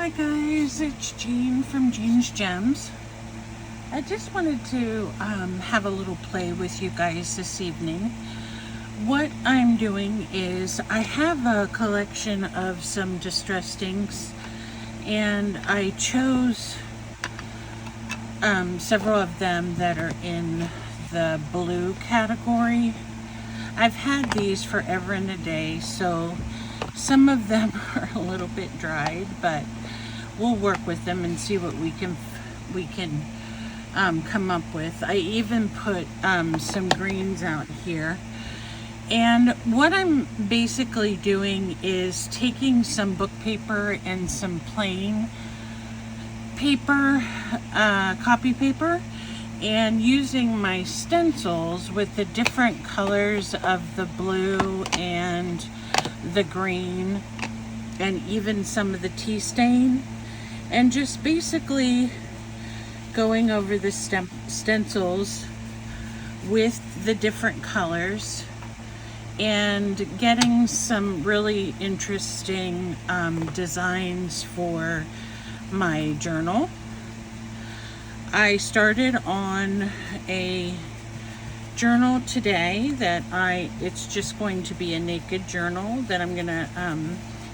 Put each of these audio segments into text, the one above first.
Hi guys, it's Jean from Jean's Gems. I just wanted to have a little play with you guys this evening. What I'm doing is I have a collection of some distressed inks, and I chose several of them that are in the blue category. I've had these forever and a day, so some of them are a little bit dried, but we'll work with them and see what we can come up with. I even put some greens out here. And what I'm basically doing is taking some book paper and some plain paper, copy paper, and using my stencils with the different colors of the blue and the green and even some of the tea stain, and just basically going over the stencils with the different colors and getting some really interesting designs for my journal. I started on a journal today that it's just going to be a naked journal that I'm gonna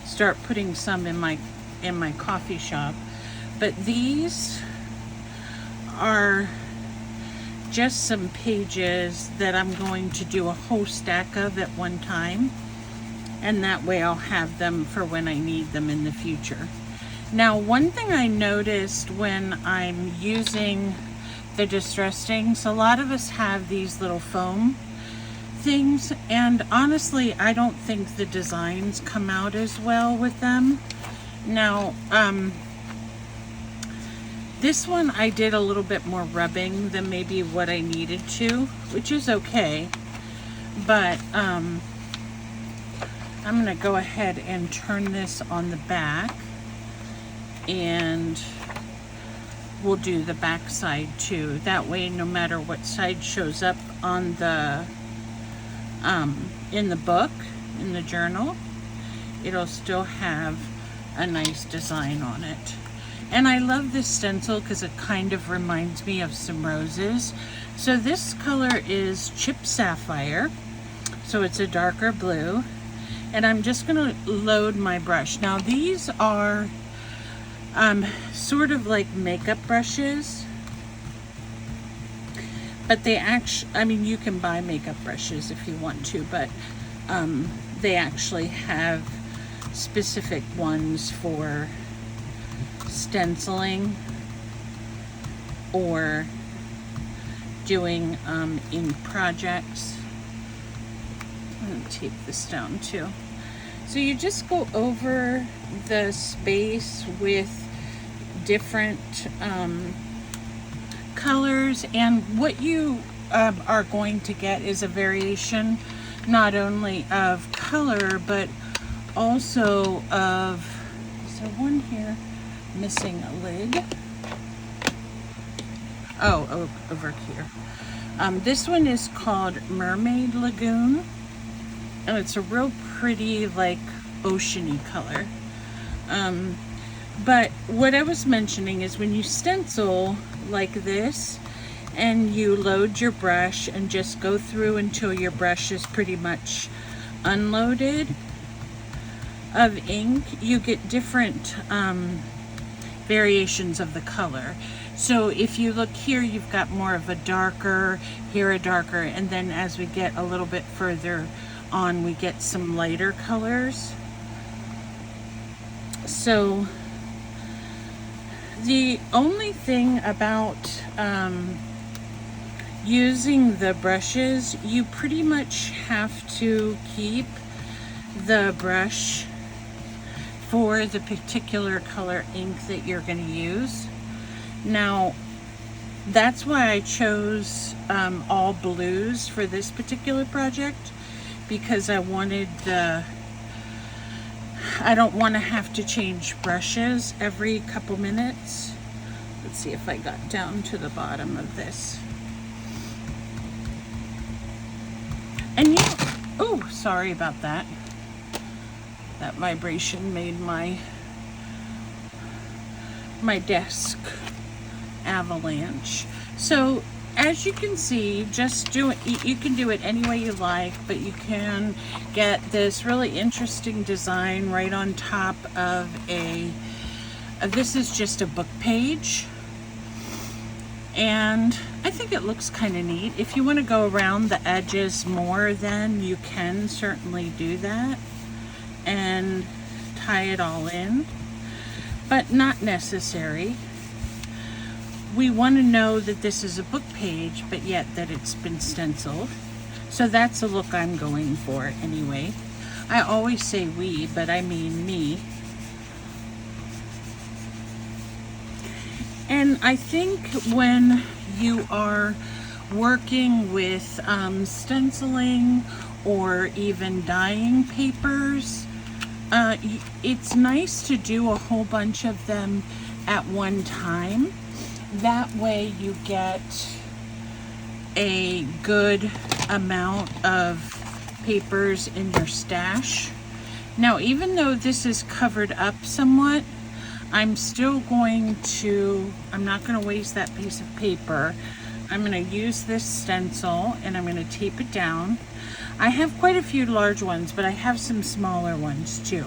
start putting some in my coffee shop. But these are just some pages that I'm going to do a whole stack of at one time, and that way I'll have them for when I need them in the future. Now, one thing I noticed when I'm using the distressed inks, a lot of us have these little foam things, and honestly I don't think the designs come out as well with them. Now this one I did a little bit more rubbing than maybe what I needed to, which is okay, but I'm gonna go ahead and turn this on the back, and we'll do the back side too. That way, no matter what side shows up on the in the book, in the journal, it'll still have a nice design on it. And I love this stencil because it kind of reminds me of some roses. So this color is Chip Sapphire, so it's a darker blue, and I'm just gonna load my brush. Now these are sort of like makeup brushes, but they actually, I mean, you can buy makeup brushes if you want to, but they actually have specific ones for stenciling or doing ink projects. I'm going to take this down too. So you just go over the space with different colors, and what you are going to get is a variation not only of color but also of, is there one here missing a lid? Oh, over here. This one is called Mermaid Lagoon, and it's a real pretty, like, oceany color. But what I was mentioning is when you stencil like this and you load your brush and just go through until your brush is pretty much unloaded of ink, you get different variations of the color. So if you look here, you've got more of a darker, here a darker, and then as we get a little bit further on, we get some lighter colors. So the only thing about using the brushes, you pretty much have to keep the brush for the particular color ink that you're going to use. Now, that's why I chose all blues for this particular project, because I wanted I don't want to have to change brushes every couple minutes. Let's see if I got down to the bottom of this. And oh, sorry about that. That vibration made my my desk avalanche. So as you can see, just do it. You can do it any way you like, but you can get this really interesting design right on top of this is just a book page. And I think it looks kind of neat. If you want to go around the edges more, then you can certainly do that and tie it all in, but not necessary. We want to know that this is a book page, but yet that it's been stenciled. So that's the look I'm going for anyway. I always say we, but I mean me. And I think when you are working with stenciling or even dyeing papers, it's nice to do a whole bunch of them at one time. That way you get a good amount of papers in your stash. Now, even though this is covered up somewhat, I'm still going to, I'm not going to waste that piece of paper. I'm going to use this stencil and I'm going to tape it down. I have quite a few large ones, but I have some smaller ones too.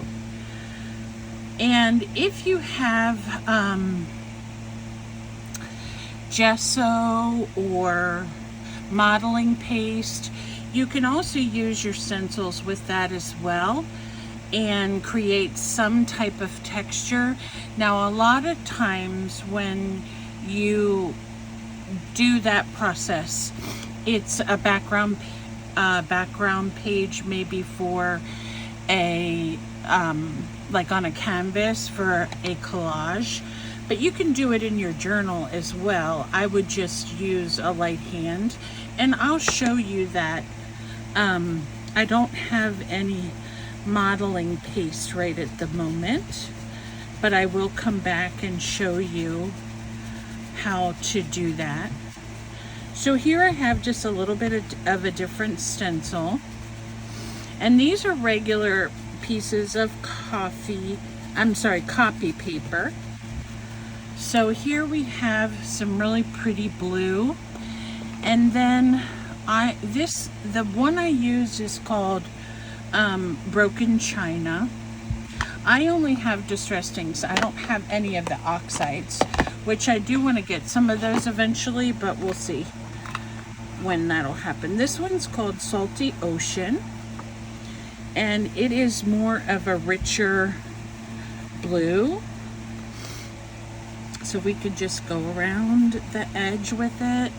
And if you have gesso or modeling paste, you can also use your stencils with that as well and create some type of texture. Now, a lot of times when you do that process, it's a background page, maybe for a like on a canvas for a collage, but you can do it in your journal as well. I would just use a light hand, and I'll show you that. I don't have any modeling paste right at the moment, but I will come back and show you how to do that. So here I have just a little bit of a different stencil, and these are regular pieces of copy paper. So here we have some really pretty blue, and then the one I use is called Broken China. I only have distressed inks. I don't have any of the oxides, which I do want to get some of those eventually, but we'll see when that'll happen. This one's called Salty Ocean, and it is more of a richer blue. So we could just go around the edge with it.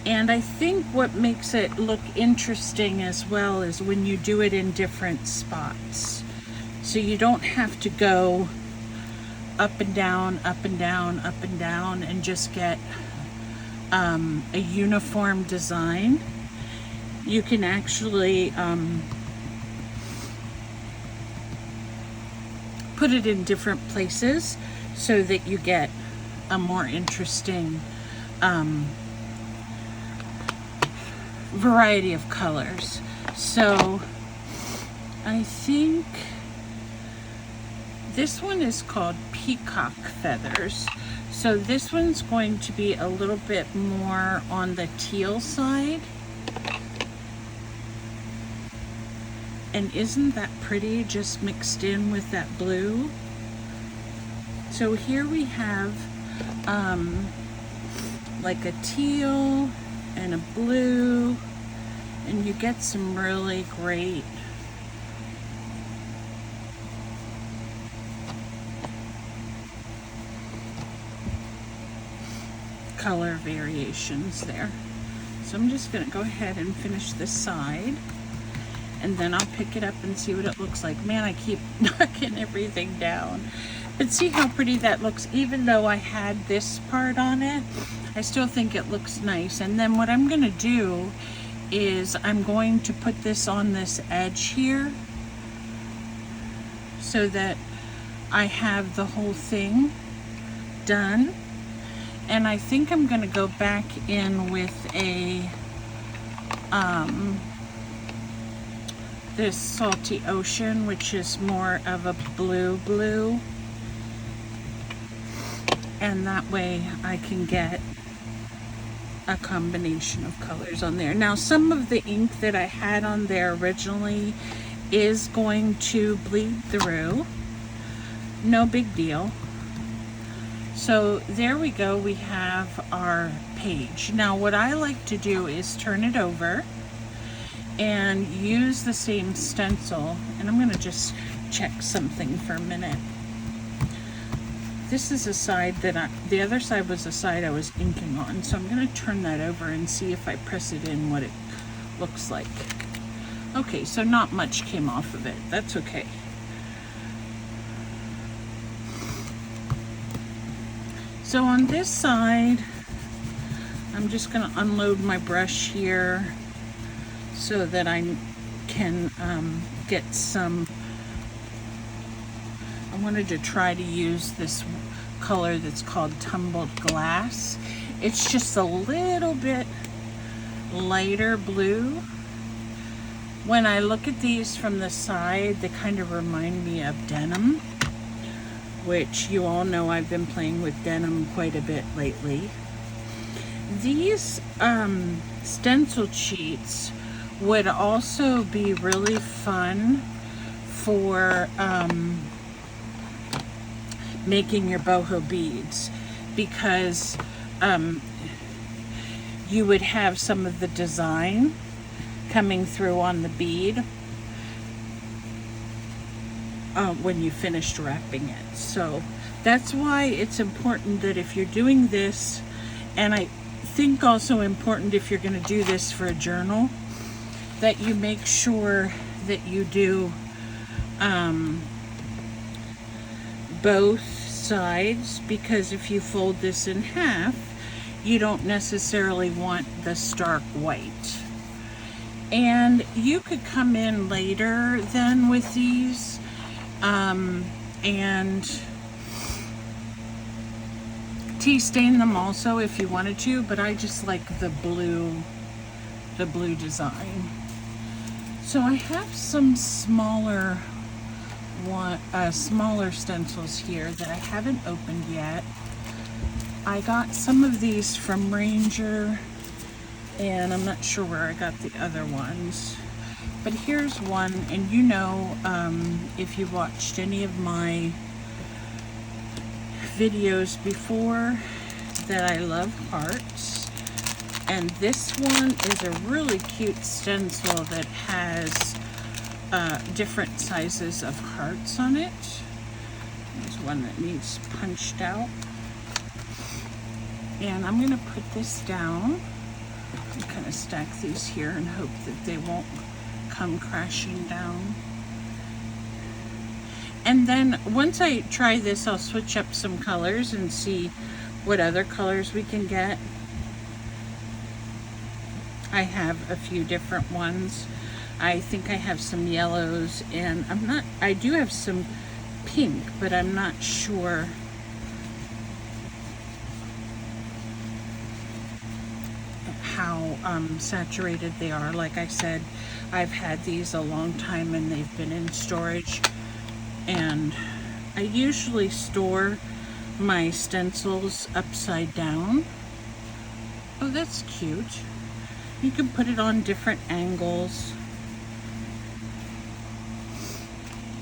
And I think what makes it look interesting as well is when you do it in different spots. So you don't have to go up and down, up and down, up and down, and just get a uniform design. You can actually put it in different places so that you get a more interesting variety of colors. So I think this one is called Peacock Feathers. So this one's going to be a little bit more on the teal side. And isn't that pretty, just mixed in with that blue? So here we have like a teal and a blue, and you get some really great color variations there. So I'm just going to go ahead and finish this side, and then I'll pick it up and see what it looks like. Man, I keep knocking everything down. But see how pretty that looks. Even though I had this part on it, I still think it looks nice. And then what I'm going to do is I'm going to put this on this edge here so that I have the whole thing done. And I think I'm going to go back in with a this Salty Ocean, which is more of a blue. and that way I can get a combination of colors on there. Now some of the ink that I had on there originally is going to bleed through. No big deal. So there we go, we have our page. Now what I like to do is turn it over and use the same stencil, and I'm going to just check something for a minute. This is a side that the other side was the side I was inking on, so I'm going to turn that over and see if I press it in what it looks like. Okay, so not much came off of it. That's okay. So on this side, I'm just going to unload my brush here so that I can get some. I wanted to try to use this color that's called Tumbled Glass. It's just a little bit lighter blue. When I look at these from the side, they kind of remind me of denim, which you all know I've been playing with denim quite a bit lately. These stencil sheets would also be really fun for making your boho beads, because you would have some of the design coming through on the bead when you finished wrapping it. So that's why it's important that if you're doing this, and I think also important if you're going to do this for a journal, that you make sure that you do both sides, because if you fold this in half, you don't necessarily want the stark white. And you could come in later then with these and tea stain them also if you wanted to, but I just like the blue design. So I have some smaller stencils here that I haven't opened yet. I got some of these from Ranger, and I'm not sure where I got the other ones, but here's one. And you know, if you watched any of my videos before, that I love hearts, and this one is a really cute stencil that has different sizes of hearts on it. There's one that needs punched out, and I'm going to put this down and kind of stack these here and hope that they won't come crashing down. And then once I try this, I'll switch up some colors and see what other colors we can get. I have a few different ones. I think I have some yellows, and I do have some pink, but I'm not sure how saturated they are. Like I said, I've had these a long time and they've been in storage, and I usually store my stencils upside down. Oh, that's cute. You can put it on different angles,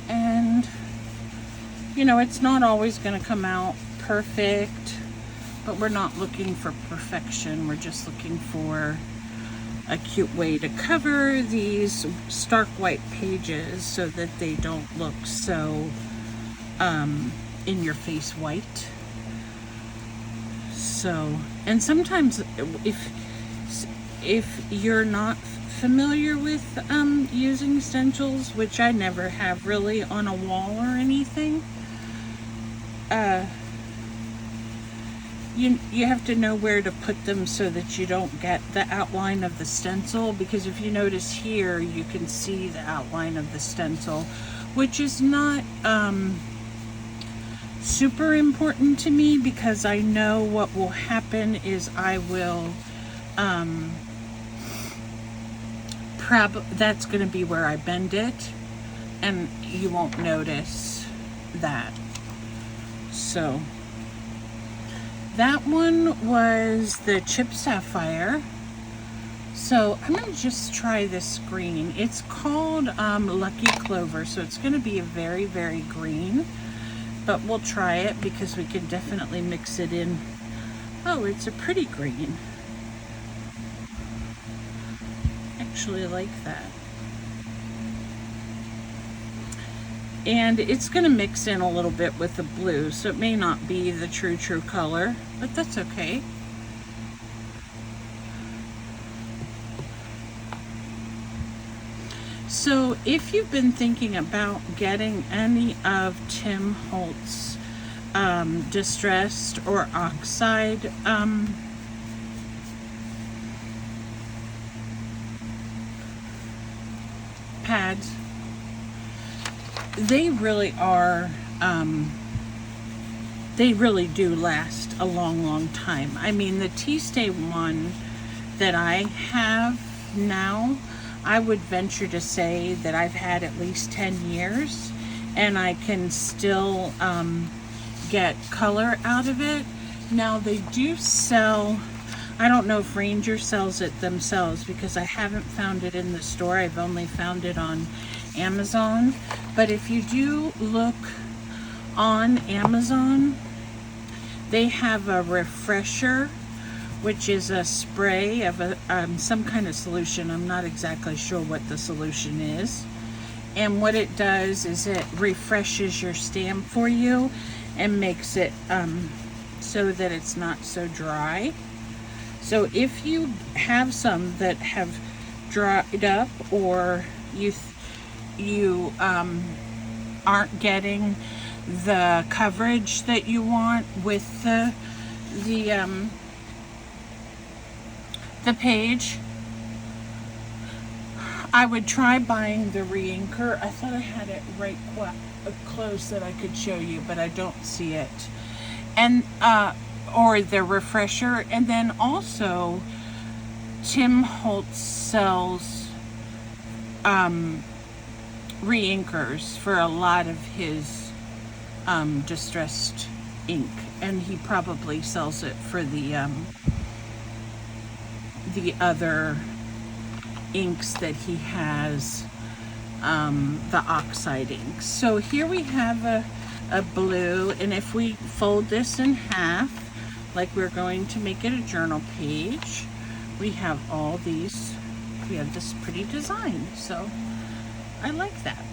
and you know, it's not always going to come out perfect, but we're not looking for perfection. We're just looking for a cute way to cover these stark white pages so that they don't look so in your face white. So, and sometimes if you're not familiar with using stencils, which I never have really on a wall or anything, you have to know where to put them so that you don't get the outline of the stencil, because if you notice here, you can see the outline of the stencil, which is not super important to me, because I know what will happen is I will that's going to be where I bend it, and you won't notice that. So That one was the Chip Sapphire. So I'm going to just try this green. It's called Lucky Clover, so it's going to be a very, very green. But we'll try it because we can definitely mix it in. Oh, it's a pretty green. Actually like that. And it's going to mix in a little bit with the blue, so it may not be the true color, but that's okay. So if you've been thinking about getting any of Tim Holtz distressed or oxide pads, they really are, they really do last a long time. I mean, the Tea Stay one that I have now, I would venture to say that I've had at least 10 years and I can still get color out of it. Now they do sell, I don't know if Ranger sells it themselves because I haven't found it in the store. I've only found it on Amazon. But if you do look on Amazon, they have a refresher, which is a spray of a, some kind of solution. I'm not exactly sure what the solution is. And what it does is it refreshes your stamp for you and makes it so that it's not so dry. So if you have some that have dried up, or you aren't getting the coverage that you want with the page, I would try buying the reinker. I thought I had it right close that I could show you, but I don't see it. And or the refresher. And then also Tim Holtz sells reinkers for a lot of his distressed ink, and he probably sells it for the other inks that he has, the oxide inks. So here we have a blue, and if we fold this in half like we're going to make it a journal page, we have all these, we have this pretty design. So I like that.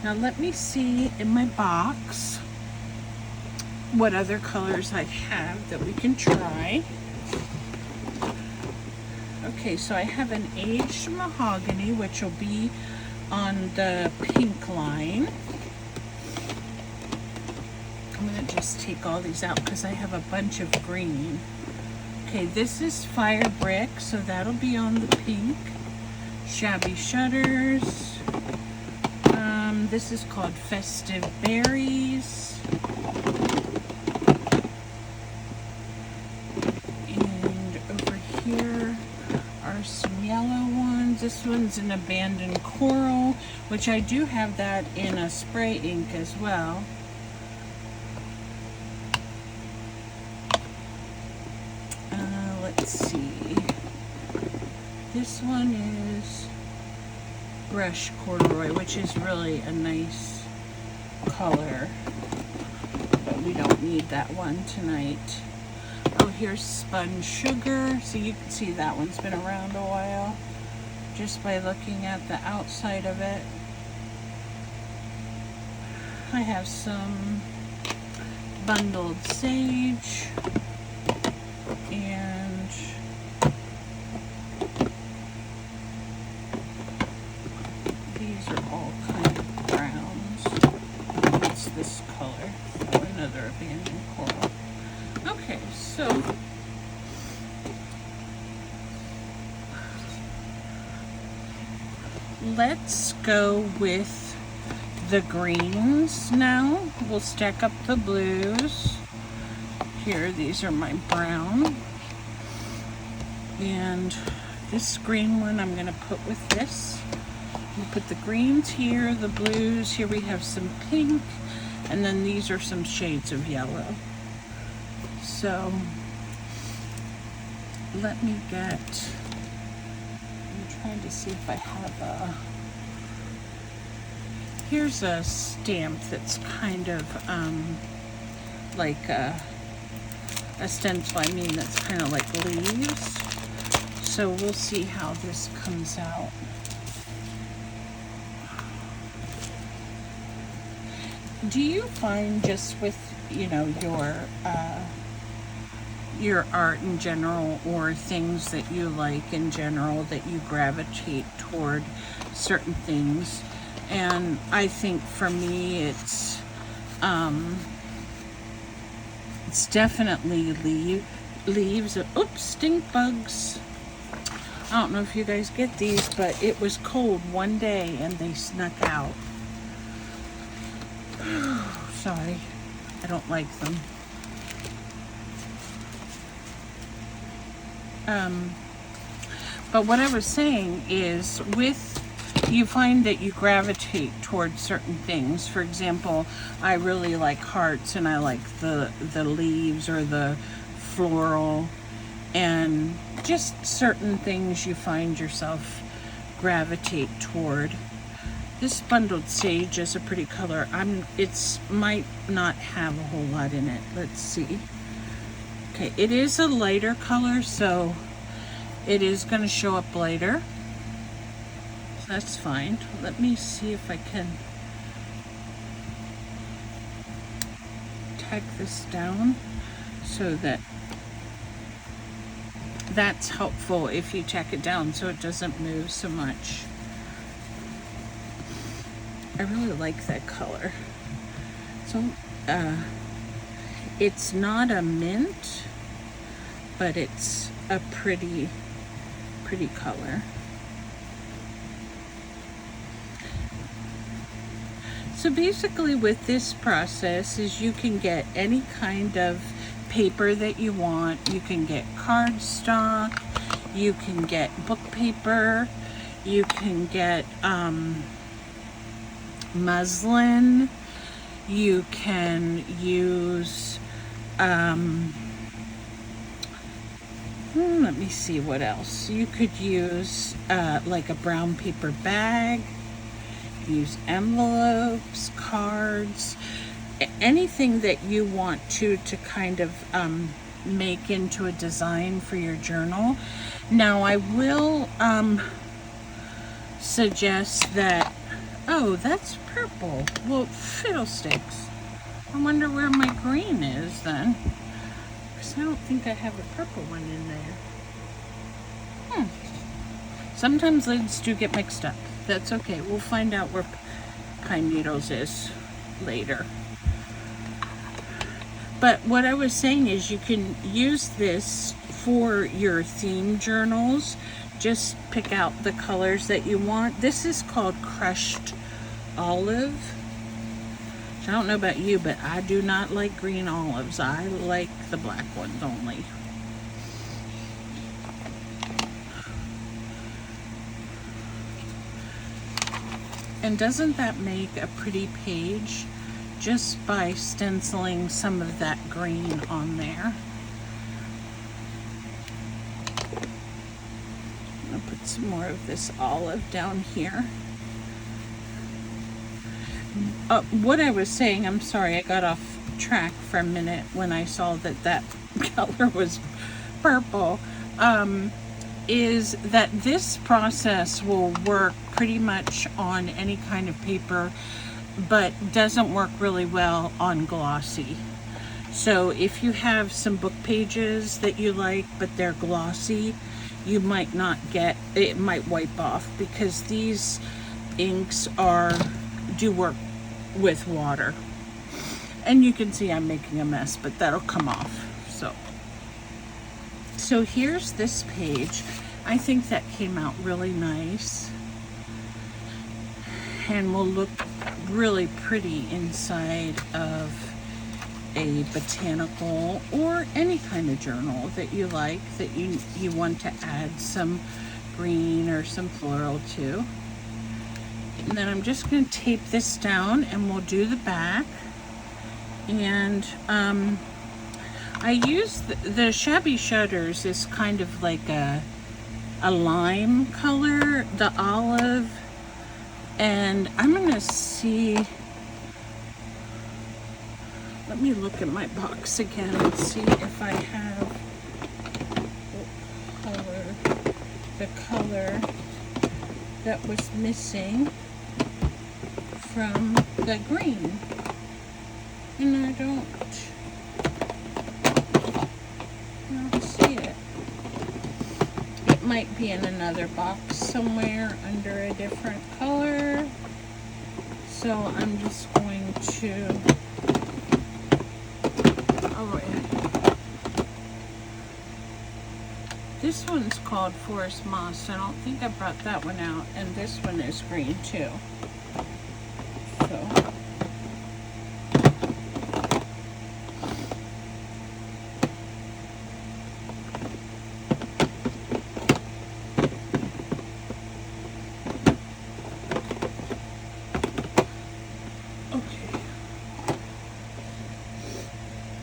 Now let me see in my box what other colors I have that we can try. Okay, so I have an aged mahogany, which will be on the pink line. I'm going to just take all these out because I have a bunch of green. Okay, this is Fire Brick, so that'll be on the pink. Shabby Shutters. This is called Festive Berries. And over here are some yellow ones. This one's an Abandoned Coral, which I do have that in a spray ink as well. Let's see. This one is Brush Corduroy, which is really a nice color, but we don't need that one tonight. Oh, here's Spun Sugar. So you can see that one's been around a while just by looking at the outside of it. I have some Bundled Sage, and these are all kind of browns. What's this color? Oh, another Abandoned Coral. Okay, so let's go with the greens now. We'll stack up the blues. Here, these are my brown. And this green one I'm going to put with this. We'll put the greens here, the blues. Here we have some pink. And then these are some shades of yellow. So let me get, I'm trying to see if I have a, here's a stamp that's kind of like a stencil, I mean, that's kind of like leaves. So we'll see how this comes out. Do you find just with, you know, your art in general, or things that you like in general, that you gravitate toward certain things? And I think for me it's definitely leaves. Oops, stink bugs. I don't know if you guys get these, but it was cold one day and they snuck out. Sorry, I don't like them. But what I was saying is, you find that you gravitate towards certain things. For example, I really like hearts, and I like the leaves or the floral, and just certain things you find yourself gravitate toward. This bundled sage is a pretty color. It's might not have a whole lot in it. Let's see. Okay, it is a lighter color, so it is going to show up lighter. That's fine. Let me see if I can tack this down so that that's helpful if you tack it down so it doesn't move so much. I really like that color. So it's not a mint, but it's a pretty color. So basically with this process is you can get any kind of paper that you want. You can get cardstock, you can get book paper, you can get muslin, you can use let me see what else. You could use like a brown paper bag, use envelopes, cards, anything that you want to kind of make into a design for your journal. Now I will suggest that, oh, that's purple. Well, fiddlesticks. I wonder where my green is then. Because I don't think I have a purple one in there. Sometimes lids do get mixed up. That's okay. We'll find out where pine needles is later. But what I was saying is you can use this for your theme journals. Just pick out the colors that you want. This is called crushed olive. I don't know about you, but I do not like green olives. I like the black ones only. And doesn't that make a pretty page just by stenciling some of that green on there? I'm gonna put some more of this olive down here. What I was saying, I'm sorry, I got off track for a minute when I saw that color was purple, is that this process will work pretty much on any kind of paper, but doesn't work really well on glossy. So if you have some book pages that you like, but they're glossy, you might not get, it might wipe off, because these inks do work with water. And you can see I'm making a mess, but that'll come off. So here's this page. I think that came out really nice and will look really pretty inside of a botanical or any kind of journal that you like, that you want to add some green or some floral to. And then I'm just going to tape this down and we'll do the back. And I use the Shabby Shutters is kind of like a lime color, the olive, and I'm gonna see, let me look at my box again and see if I have the color that was missing from the green, and I don't see it. It might be in another box somewhere under a different color, so I'm just going to, oh yeah. This one's called Forest Moss. I don't think I brought that one out, and this one is green too. So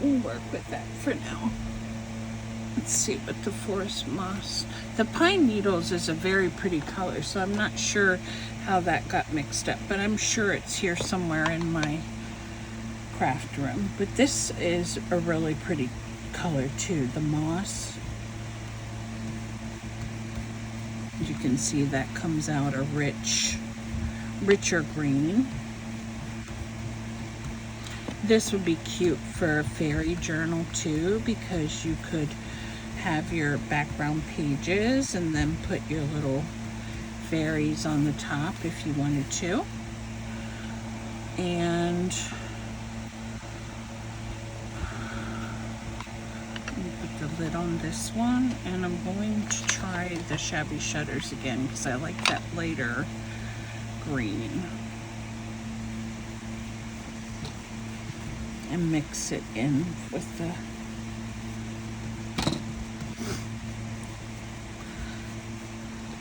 we'll work with that for now. Let's see what the Forest Moss. The Pine Needles is a very pretty color, so I'm not sure how that got mixed up, but I'm sure it's here somewhere in my craft room. But this is a really pretty color too, the moss. As you can see, that comes out a richer green. This would be cute for a fairy journal too, because you could have your background pages and then put your little fairies on the top if you wanted to. And let me put the lid on this one, and I'm going to try the Shabby Shutters again because I like that lighter green. And mix it in with the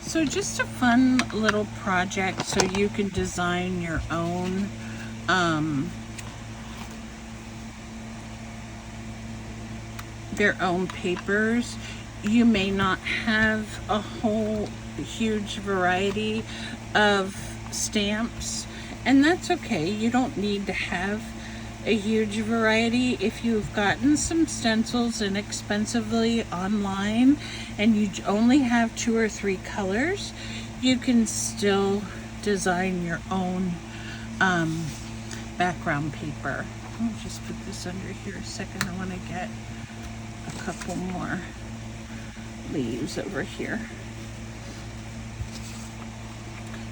so just a fun little project so you can design your own papers. You may not have a whole huge variety of stamps, and that's okay. You don't need to have a huge variety. If you've gotten some stencils inexpensively online and you only have 2 or 3 colors, you can still design your own background paper. I'll just put this under here a second. I want to get a couple more leaves over here.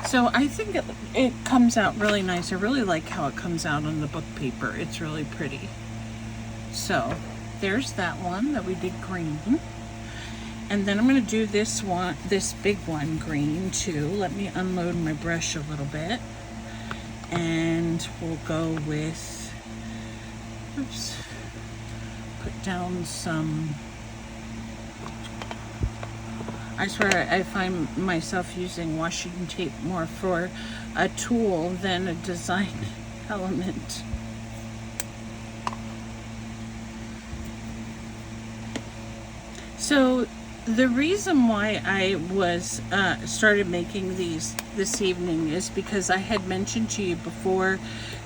So I think it comes out really nice. I really like how it comes out on the book paper. It's really pretty. So there's that one that we did green. And then I'm going to do this one, this big one, green too. Let me unload my brush a little bit. And we'll go with, oops, put down some, I swear I find myself using washi tape more for a tool than a design element. So the reason why I was started making these this evening is because I had mentioned to you before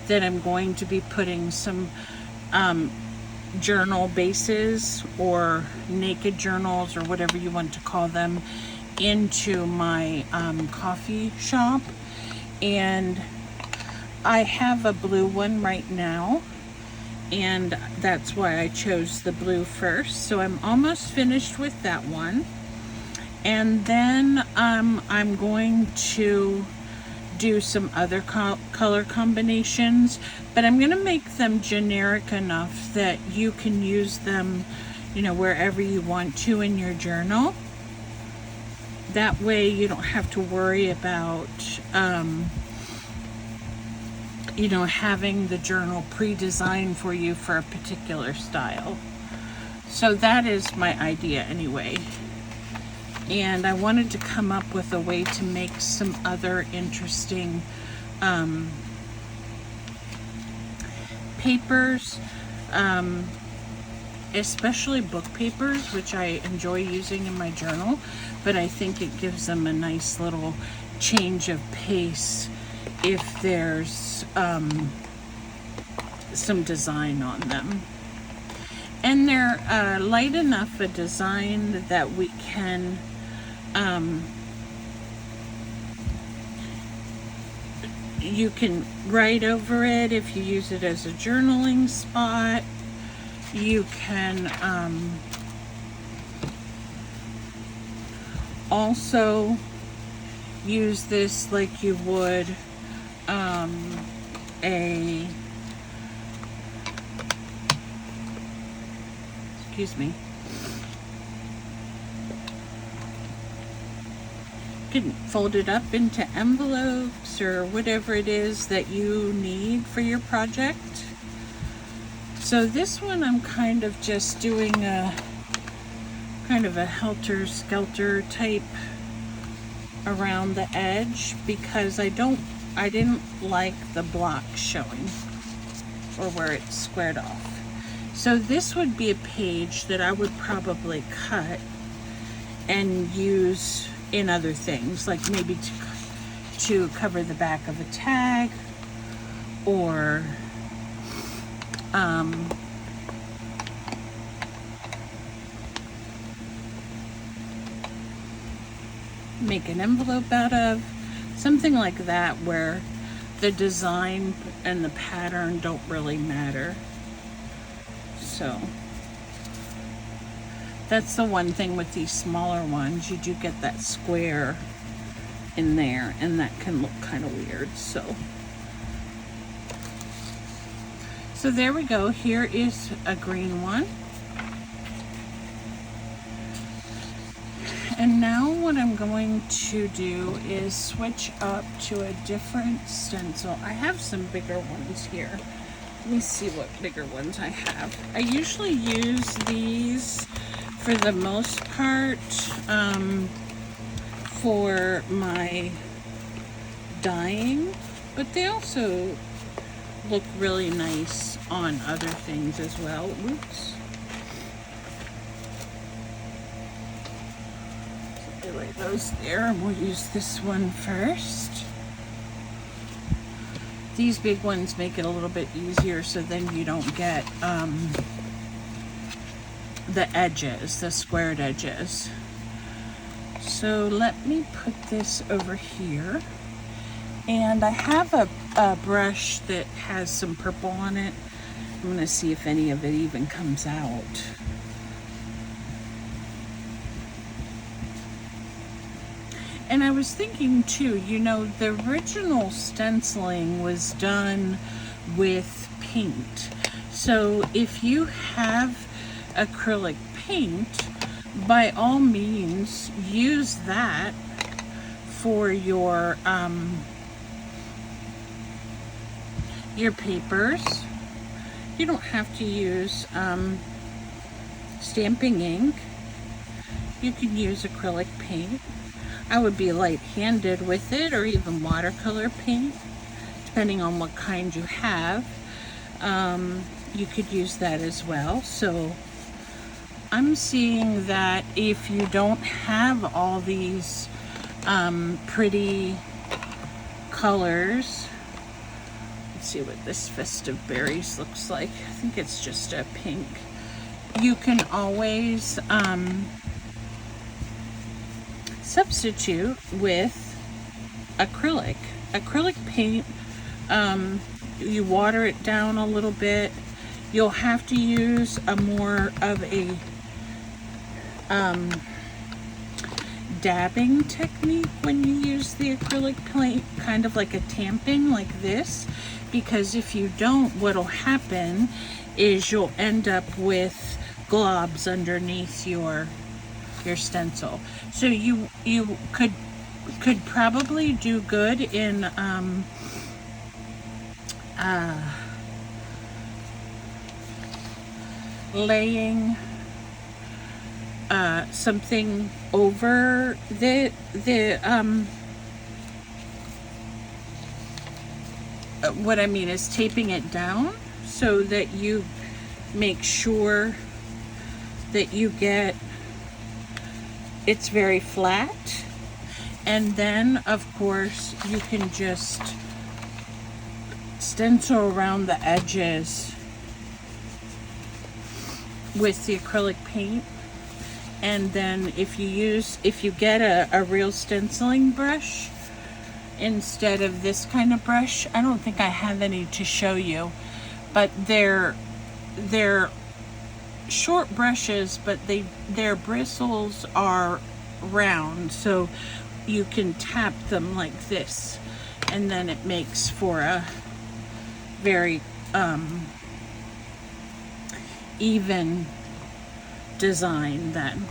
that I'm going to be putting some journal bases or naked journals or whatever you want to call them into my coffee shop, and I have a blue one right now, and that's why I chose the blue first. So I'm almost finished with that one, and then I'm going to do some other color combinations, but I'm going to make them generic enough that you can use them, you know, wherever you want to in your journal. That way you don't have to worry about you know, having the journal pre-designed for you for a particular style. So that is my idea anyway. And I wanted to come up with a way to make some other interesting papers. especially book papers, which I enjoy using in my journal, but I think it gives them a nice little change of pace if there's some design on them. And they're light enough a design that we can you can write over it if you use it as a journaling spot. You can also use this like you would excuse me. You can fold it up into envelopes or whatever it is that you need for your project. So this one I'm kind of just doing a kind of a helter-skelter type around the edge because I didn't like the block showing or where it's squared off. So this would be a page that I would probably cut and use in other things, like maybe to cover the back of a tag, or make an envelope out of, something like that, where the design and the pattern don't really matter. So that's the one thing with these smaller ones, you do get that square in there, and that can look kind of weird. So there we go. Here is a green one. And now what I'm going to do is switch up to a different stencil. I have some bigger ones here. Let me see what bigger ones I have. I usually use these for the most part for my dyeing, but they also look really nice on other things as well. Oops. So lay those there, and we'll use this one first. These big ones make it a little bit easier, so then you don't get the edges, the squared edges. So let me put this over here. And I have a brush that has some purple on it. I'm going to see if any of it even comes out. And I was thinking too, you know, the original stenciling was done with paint. So if you have acrylic paint, by all means use that for your papers. You don't have to use stamping ink. You can use acrylic paint. I would be light-handed with it, or even watercolor paint, depending on what kind you have. You could use that as well. So I'm seeing that if you don't have all these pretty colors, let's see what this Festive Berries looks like. I think it's just a pink. You can always substitute with acrylic paint. You water it down a little bit. You'll have to use a more of a dabbing technique when you use the acrylic paint, kind of like a tamping like this, because if you don't, what'll happen is you'll end up with globs underneath your stencil. So you could probably do good in laying something over the what I mean is taping it down so that you make sure, let me see if I can get this. Okay, so I'm going to put this that you get, it's very flat. And then of course you can just stencil around the edges with the acrylic paint. And then if you get a real stenciling brush instead of this kind of brush, I don't think I have any to show you, but they're short brushes, but their bristles are round, so you can tap them like this, and then it makes for a very even design then.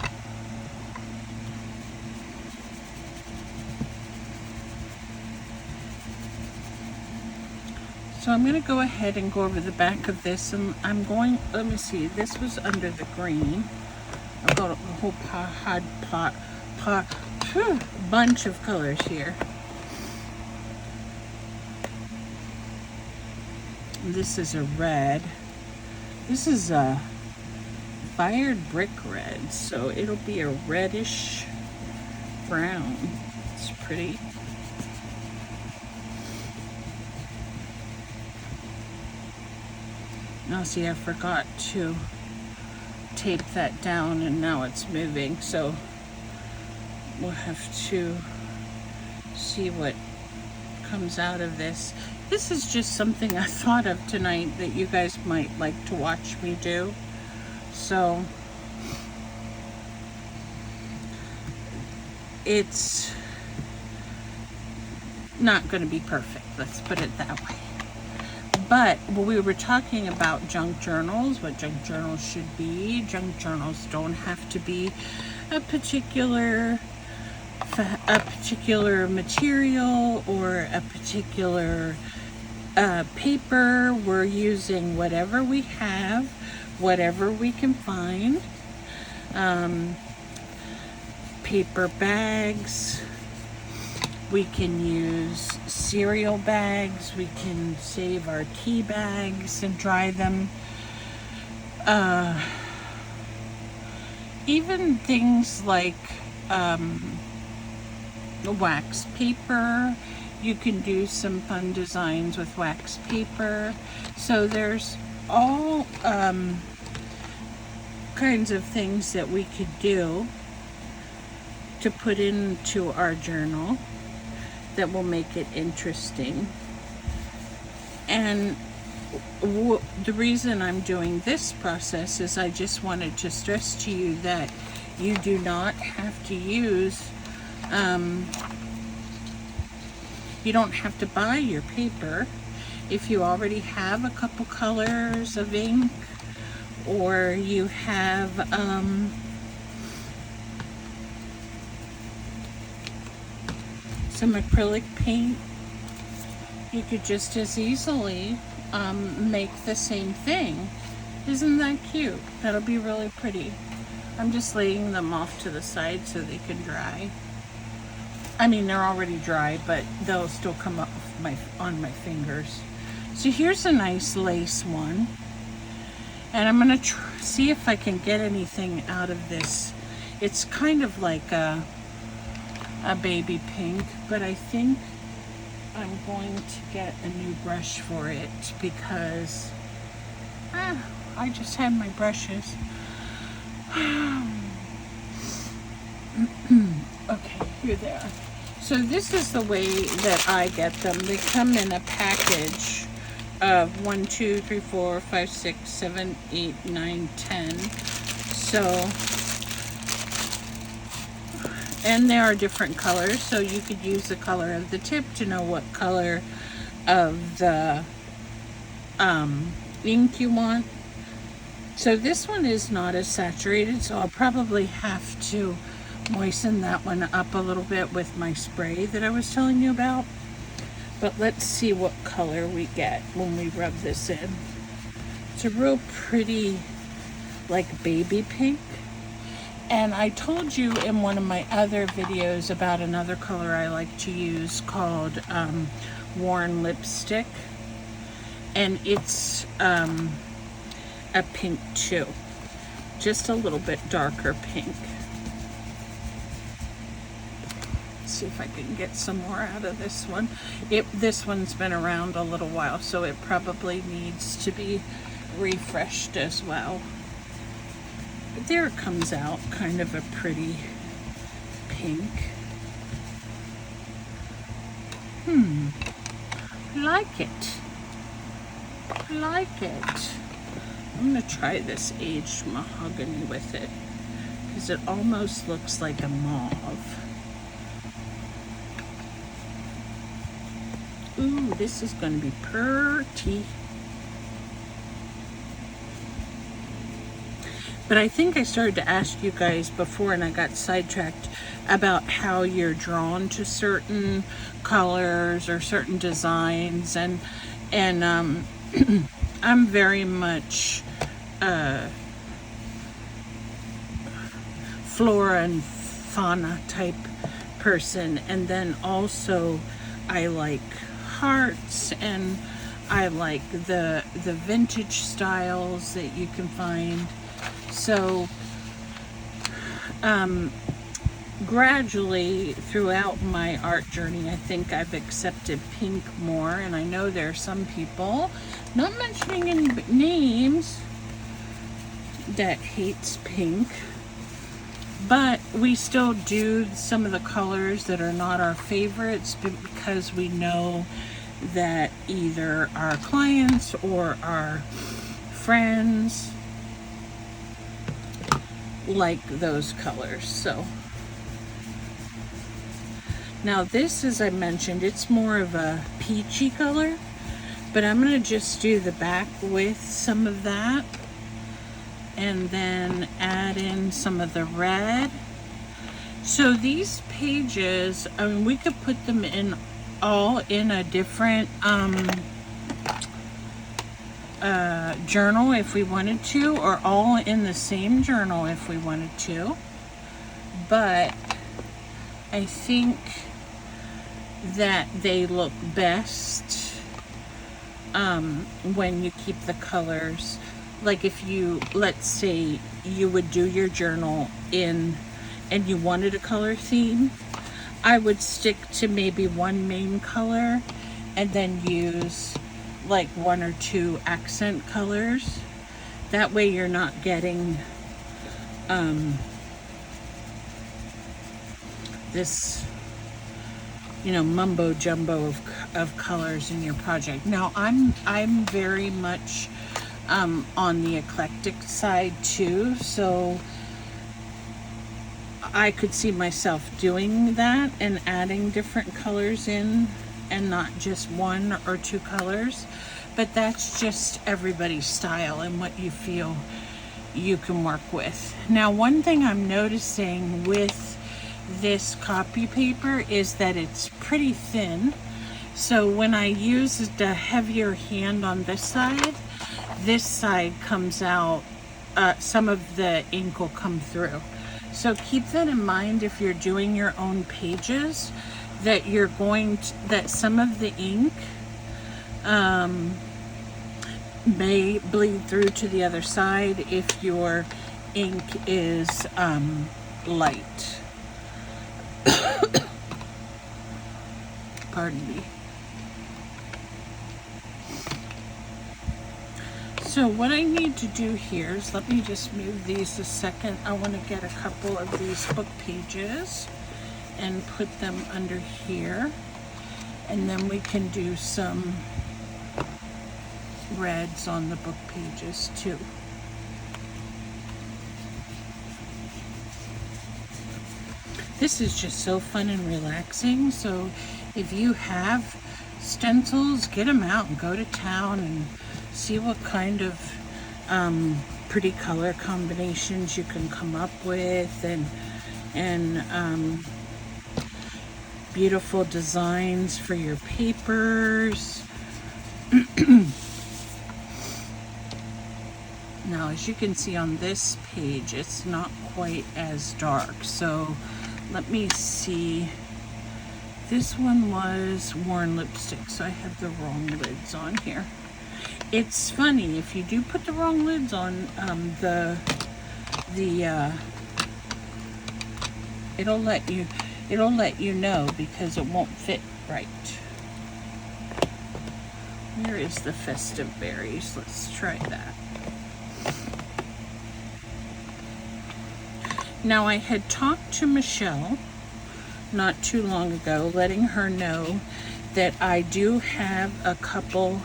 So I'm going to go ahead and go over the back of this, and I'm going, let me see, this was under the green. I've got a whole bunch of colors here. This is a red. This is a fired brick red, so it'll be a reddish brown. It's pretty. Now see, I forgot to tape that down and now it's moving, so we'll have to see what comes out of this. This is just something I thought of tonight that you guys might like to watch me do. So it's not going to be perfect, let's put it that way. But when we were talking about junk journals, what junk journals should be, junk journals don't have to be a particular material or a particular paper. We're using whatever we have, whatever we can find. Paper bags. We can use cereal bags. We can save our tea bags and dry them. Even things like wax paper. You can do some fun designs with wax paper. So there's all kinds of things that we could do to put into our journal that will make it interesting. And the reason I'm doing this process is I just wanted to stress to you that you do not have to use, you don't have to buy your paper. If you already have a couple colors of ink, or you have some acrylic paint, you could just as easily make the same thing. Isn't that cute? That'll be really pretty. I'm just laying them off to the side so they can dry. I mean, they're already dry, but they'll still come up on my fingers. So here's a nice lace one, and I'm gonna see if I can get anything out of this. It's kind of like a baby pink, but I think I'm going to get a new brush for it because I just had my brushes. Okay, here they are. So this is the way that I get them. They come in a package of 1, 2, 3, 4, 5, 6, 7, 8, 9, 10. So, and there are different colors, so you could use the color of the tip to know what color of the ink you want. So this one is not as saturated, so I'll probably have to moisten that one up a little bit with my spray that I was telling you about. But let's see what color we get when we rub this in. It's a real pretty, like, baby pink. And I told you in one of my other videos about another color I like to use called Worn Lipstick. And it's a pink too. just a little bit darker pink. Let's see if I can get some more out of this one. This one's been around a little while, so it probably needs to be refreshed as well. But there it comes out, kind of a pretty pink. Like it. I like it. I'm gonna try this aged mahogany with it because it almost looks like a mauve. Ooh, this is gonna be pretty. But I think I started to ask you guys before and I got sidetracked about how you're drawn to certain colors or certain designs, and I'm very much flora and fauna type person, and then also I like hearts, and I like the vintage styles that you can find. So gradually throughout my art journey, I think I've accepted pink more, and I know there are some people, not mentioning any names, that hates pink, but we still do some of the colors that are not our favorites because we know that either our clients or our friends like those colors. So now this, as I mentioned, it's more of a peachy color, but I'm going to just do the back with some of that and then add in some of the red. So these pages, I mean, we could put them in all in a different journal if we wanted to, or all in the same journal if we wanted to, but I think that they look best when you keep the colors. Like if you, let's say you would do your journal in and you wanted a color theme, I would stick to maybe one main color and then use like one or two accent colors. That way you're not getting this, you know, mumbo jumbo of colors in your project. Now I'm very much on the eclectic side too, so I could see myself doing that and adding different colors in and not just one or two colors, but that's just everybody's style and what you feel you can work with. Now, one thing I'm noticing with this copy paper is that it's pretty thin, so when I use the heavier hand on this side comes out, some of the ink will come through. So keep that in mind if you're doing your own pages, that you're going to, that some of the ink may bleed through to the other side if your ink is light. Pardon me. So what I need to do here is, let me just move these a second. I want to get a couple of these book pages and put them under here, and then we can do some reds on the book pages too. This is just so fun and relaxing, so if you have stencils, get them out and go to town and see what kind of pretty color combinations you can come up with, and beautiful designs for your papers. Now, as you can see on this page, it's not quite as dark, so let me see. This one was worn lipstick, so I have the wrong lids on here. It's funny, if you do put the wrong lids on, the the it'll let you know because it won't fit right. Where is the festive berries? Let's try that. Now, I had talked to Michelle not too long ago, letting her know that I do have a couple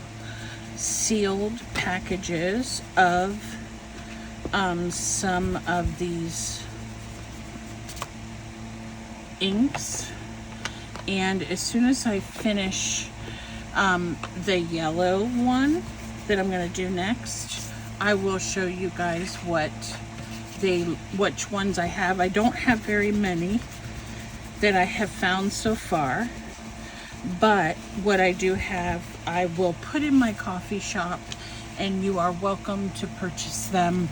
sealed packages of some of these inks, and as soon as I finish the yellow one that I'm going to do next, I will show you guys which ones I have. I don't have very many that I have found so far, but what I do have, I will put in my coffee shop, and you are welcome to purchase them.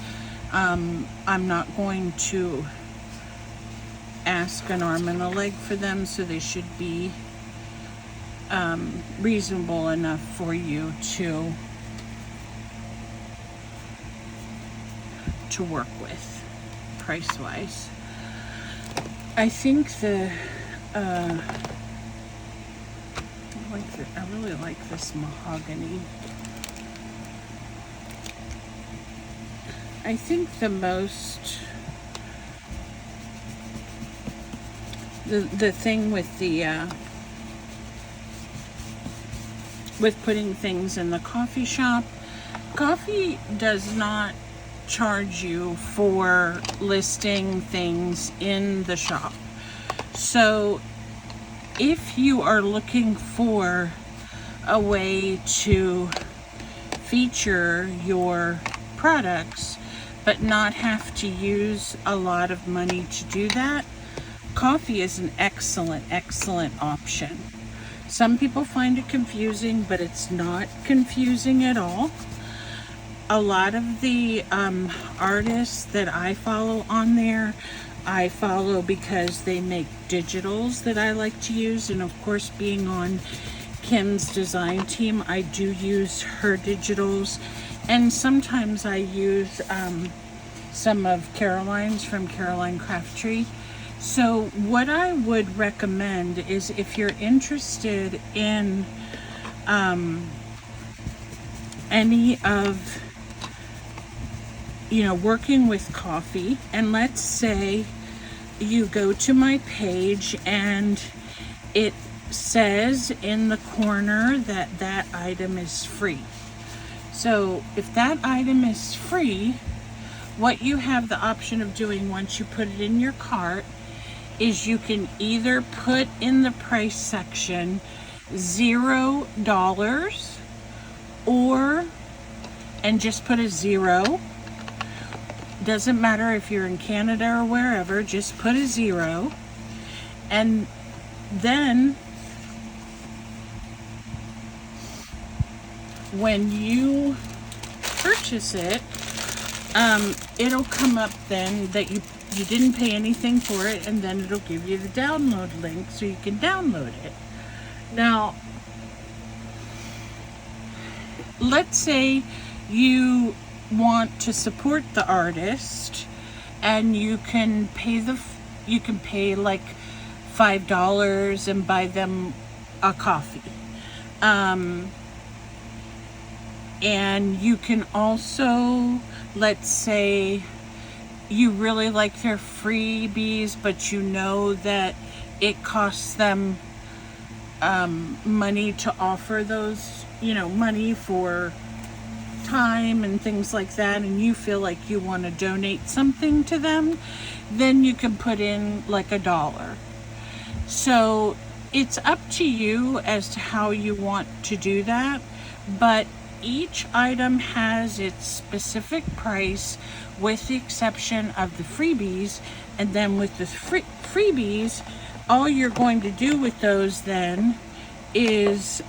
I'm not going to ask an arm and a leg for them, so they should be reasonable enough for you to work with price-wise. I think I really like this mahogany. I think the thing with with putting things in the coffee shop, coffee does not charge you for listing things in the shop. So if you are looking for a way to feature your products but not have to use a lot of money to do that, coffee is an excellent option. Some people find it confusing, but it's not confusing at all. A lot of the artists that I follow on there, I follow because they make digitals that I like to use, and of course, being on Kim's design team, I do use her digitals, and sometimes I use some of Caroline's from Caroline Craft Tree. So what I would recommend is, if you're interested in any of, working with coffee, and let's say you go to my page and it says in the corner that that item is free. So if that item is free, what you have the option of doing once you put it in your cart is you can either put in the price section $0 and just put a 0. Doesn't matter if you're in Canada or wherever, just put a 0. And then when you purchase it, it'll come up then that you didn't pay anything for it, and then it'll give you the download link so you can download it. Now, let's say you want to support the artist, and you can pay like $5 and buy them a coffee. And you can also, let's say you really like their freebies, but you know that it costs them money to offer those, money for time and things like that, and you feel like you want to donate something to them, then you can put in like $1. So it's up to you as to how you want to do that, but each item has its specific price, with the exception of the freebies. And then with the freebies, all you're going to do with those then is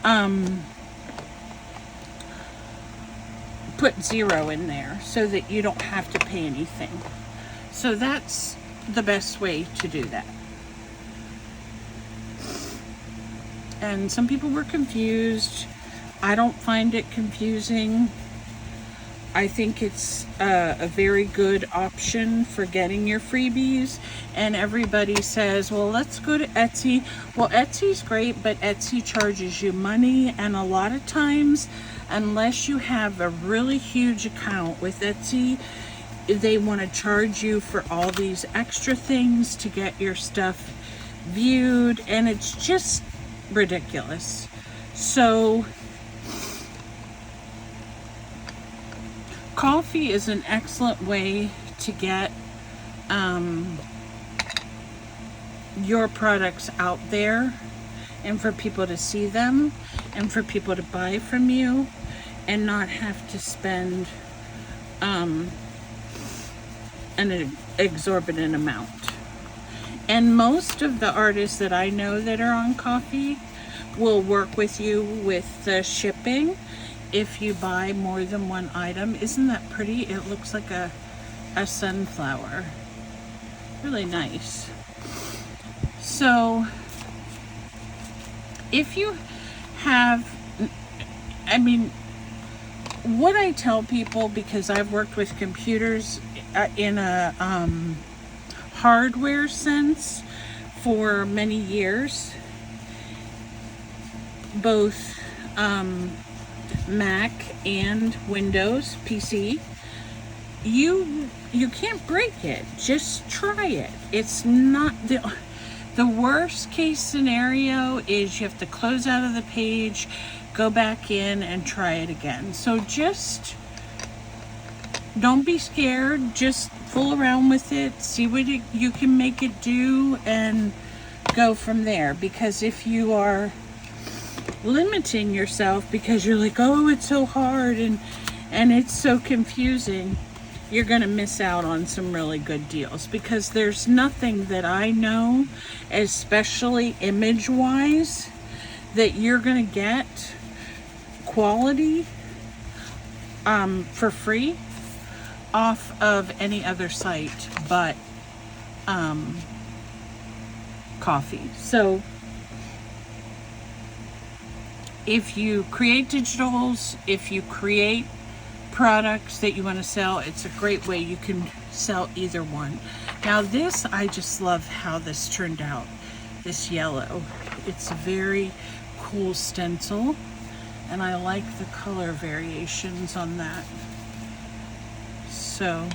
put 0 in there so that you don't have to pay anything. So that's the best way to do that. And some people were confused. I don't find it confusing. I think it's a very good option for getting your freebies. And everybody says, well, let's go to Etsy. Well, Etsy's great, but Etsy charges you money. And a lot of times, unless you have a really huge account with Etsy, they want to charge you for all these extra things to get your stuff viewed. And it's just ridiculous. So Ko-fi is an excellent way to get your products out there and for people to see them and for people to buy from you and not have to spend an exorbitant amount. And most of the artists that I know that are on Ko-fi will work with you with the shipping if you buy more than one item. Isn't that pretty? It looks like a sunflower. Really nice. So if you have, I mean, what I tell people, because I've worked with computers in a hardware sense for many years, both Mac and Windows PC, you can't break it. Just try it. It's not the worst case scenario is you have to close out of the page, go back in and try it again. So just don't be scared. Just fool around with it, see what you can make it do, and go from there. Because if you are limiting yourself because you're like, oh, it's so hard and it's so confusing, you're going to miss out on some really good deals. Because there's nothing that I know, especially image wise, that you're going to get quality for free off of any other site but Ko-fi. So if you create digitals, if you create products that you want to sell, it's a great way you can sell either one. Now this, I just love how this turned out, this yellow. It's a very cool stencil and I like the color variations on that. So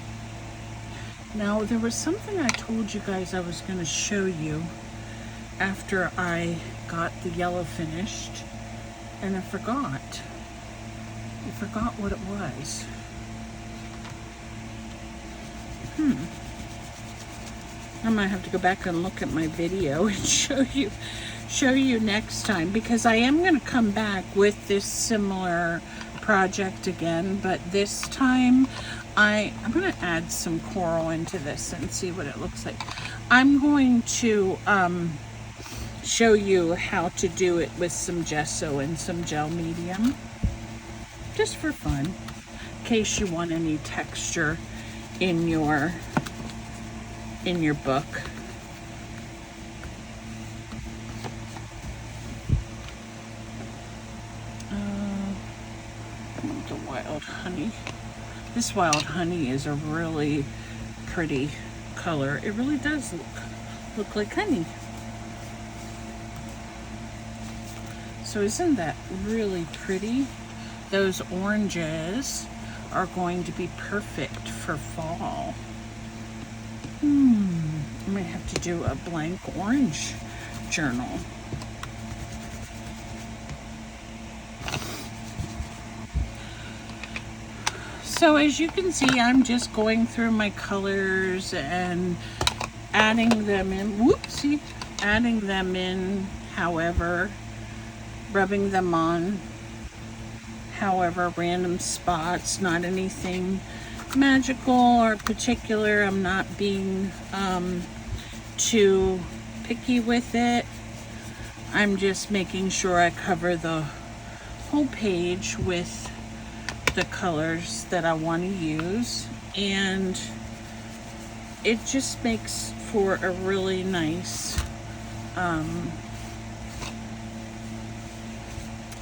now there was something I told you guys I was going to show you after I got the yellow finished, and I forgot what it was. I might have to go back and look at my video and show you next time, because I am going to come back with this similar project again, but this time I'm going to add some coral into this and see what it looks like. I'm going to show you how to do it with some gesso and some gel medium, just for fun, in case you want any texture in your book. The wild honey. This wild honey is a really pretty color. It really does look like honey. So isn't that really pretty? Those oranges are going to be perfect for fall. I might have to do a blank orange journal. So as you can see, I'm just going through my colors and adding them in, adding them in however, rubbing them on however, random spots, not anything magical or particular. I'm not being too picky with it. I'm just making sure I cover the whole page with the colors that I want to use, and it just makes for a really nice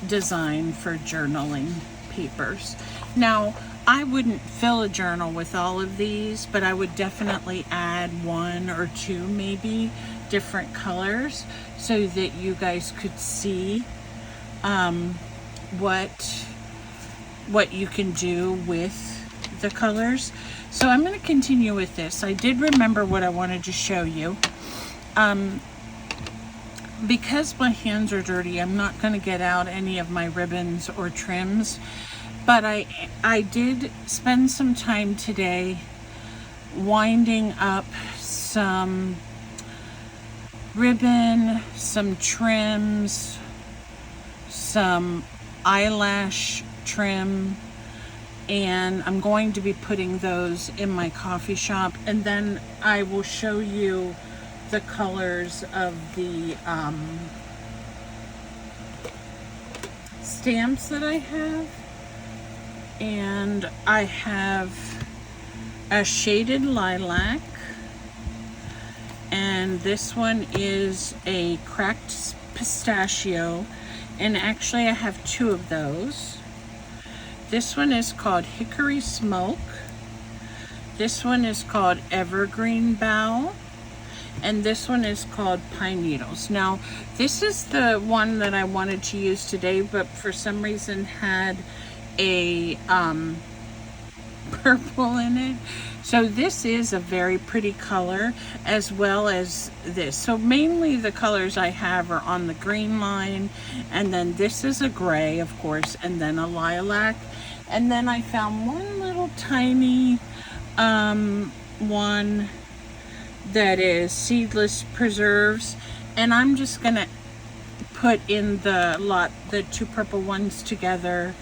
design for journaling papers. Now I wouldn't fill a journal with all of these, but I would definitely add 1 or 2 maybe different colors so that you guys could see what you can do with the colors. So I'm going to continue with this. I did remember what I wanted to show you. Because my hands are dirty, I'm not going to get out any of my ribbons or trims, but I did spend some time today winding up some ribbon, some trims, some eyelash trim, and I'm going to be putting those in my coffee shop, and then I will show you the colors of the stamps that I have. And I have a shaded lilac, and this one is a cracked pistachio, and actually I have 2 of those. This one is called Hickory Smoke. This one is called Evergreen Bough. And this one is called Pine Needles. Now, this is the one that I wanted to use today, but for some reason had a purple in it. So this is a very pretty color, as well as this. So mainly the colors I have are on the green line, and then this is a gray, of course, and then a lilac. And then I found one little tiny one that is seedless preserves, and I'm just gonna put in the 2 purple ones together,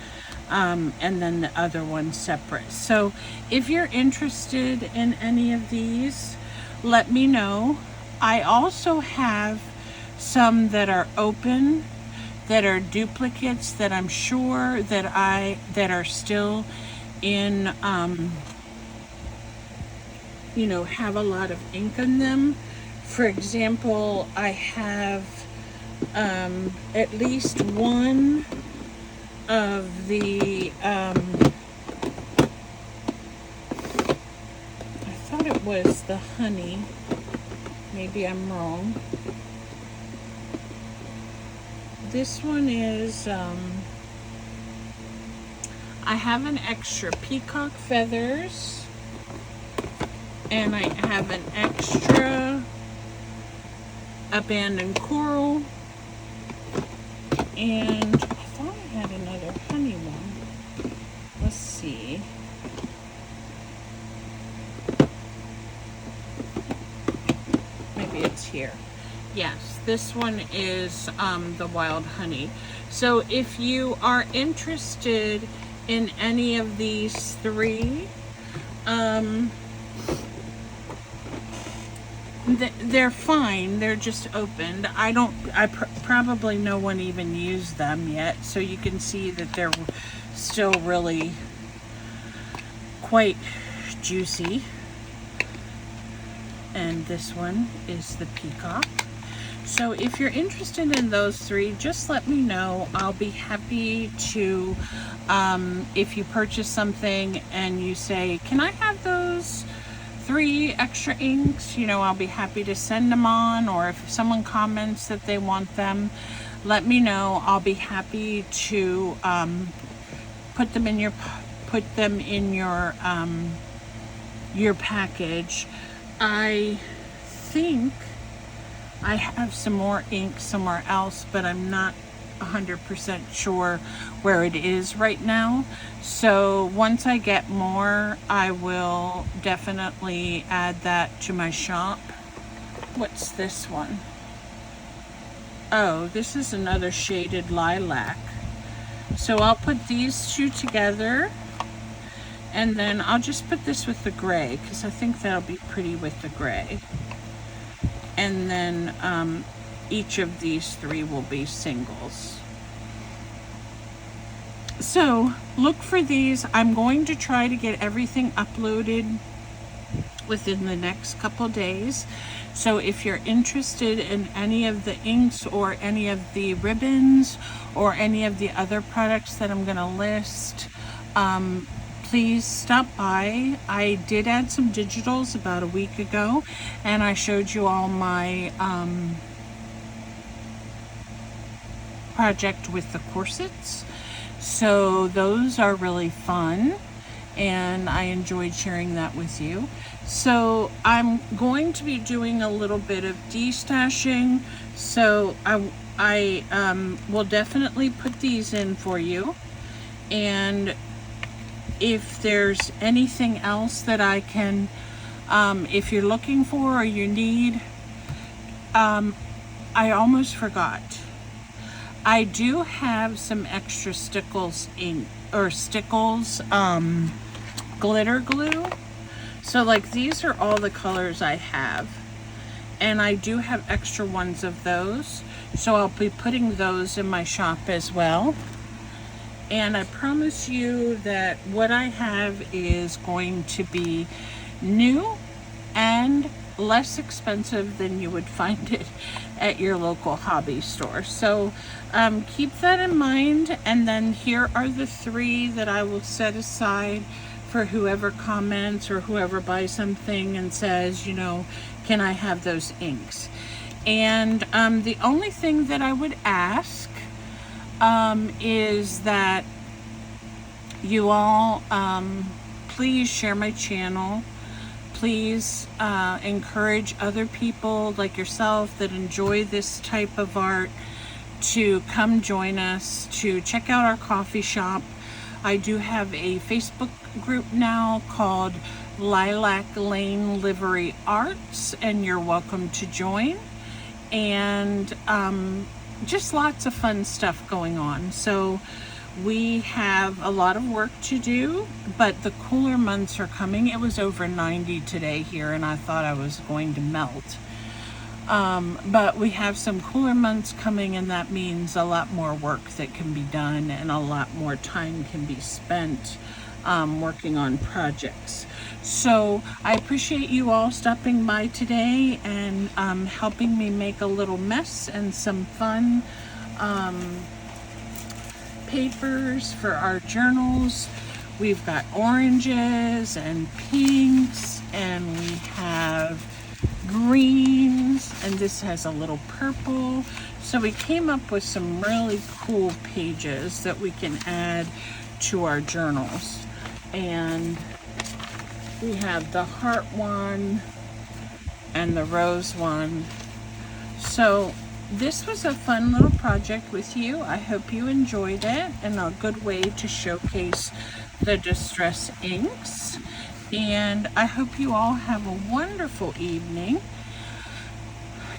and then the other one separate. So if you're interested in any of these, let me know. I also have some that are open, that are duplicates, that I'm sure that are still in you know, have a lot of ink in them. For example, I have at least one of the I thought it was the honey, maybe I'm wrong. This one is I have an extra peacock feathers, and I have an extra abandoned coral, and I thought I had another honey one. Let's see. Maybe it's here. Yes, this one is the wild honey. So if you are interested in any of these 3, they're fine. They're just opened. Probably no one even used them yet, so you can see that they're still really quite juicy. And this one is the peacock. So if you're interested in those 3, just let me know. I'll be happy to, if you purchase something and you say, can I have those 3 extra inks, you know, I'll be happy to send them on. Or if someone comments that they want them, let me know. I'll be happy to put them in your package. I think I have some more ink somewhere else, but I'm not 100% sure where it is right now. So once I get more, I will definitely add that to my shop. What's this one? Oh, this is another shaded lilac. So I'll put these 2 together, and then I'll just put this with the gray, because I think that'll be pretty with the gray. And then each of these 3 will be singles. So look for these. I'm going to try to get everything uploaded within the next couple days. So if you're interested in any of the inks or any of the ribbons or any of the other products that I'm going to list, please stop by. I did add some digitals about a week ago, and I showed you all my project with the corsets. So those are really fun, and I enjoyed sharing that with you. So I'm going to be doing a little bit of destashing, so I will definitely put these in for you. And if there's anything else that I can, if you're looking for or you need, I almost forgot. I do have some extra Stickles ink or Stickles glitter glue. So like these are all the colors I have, and I do have extra ones of those. So I'll be putting those in my shop as well. And I promise you that what I have is going to be new and less expensive than you would find it at your local hobby store. So keep that in mind. And then here are the 3 that I will set aside for whoever comments or whoever buys something and says, you know, can I have those inks? And the only thing that I would ask is that you all please share my channel. Please encourage other people like yourself that enjoy this type of art to come join us, to check out our coffee shop. I do have a Facebook group now called Lilac Lane Livery Arts, and you're welcome to join. And just lots of fun stuff going on. So we have a lot of work to do, but the cooler months are coming. It was over 90 today here, and I thought I was going to melt. But we have some cooler months coming, and that means a lot more work that can be done and a lot more time can be spent working on projects. So I appreciate you all stopping by today and helping me make a little mess and some fun papers for our journals. We've got oranges and pinks, and we have greens, and this has a little purple. So we came up with some really cool pages that we can add to our journals. And we have the heart one and the rose one. So this was a fun little project with you. I hope you enjoyed it, and a good way to showcase the distress inks. And I hope you all have a wonderful evening.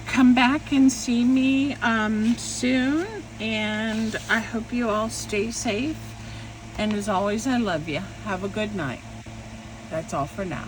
Come back and see me soon, and I hope you all stay safe. And as always, I love you. Have a good night. That's all for now.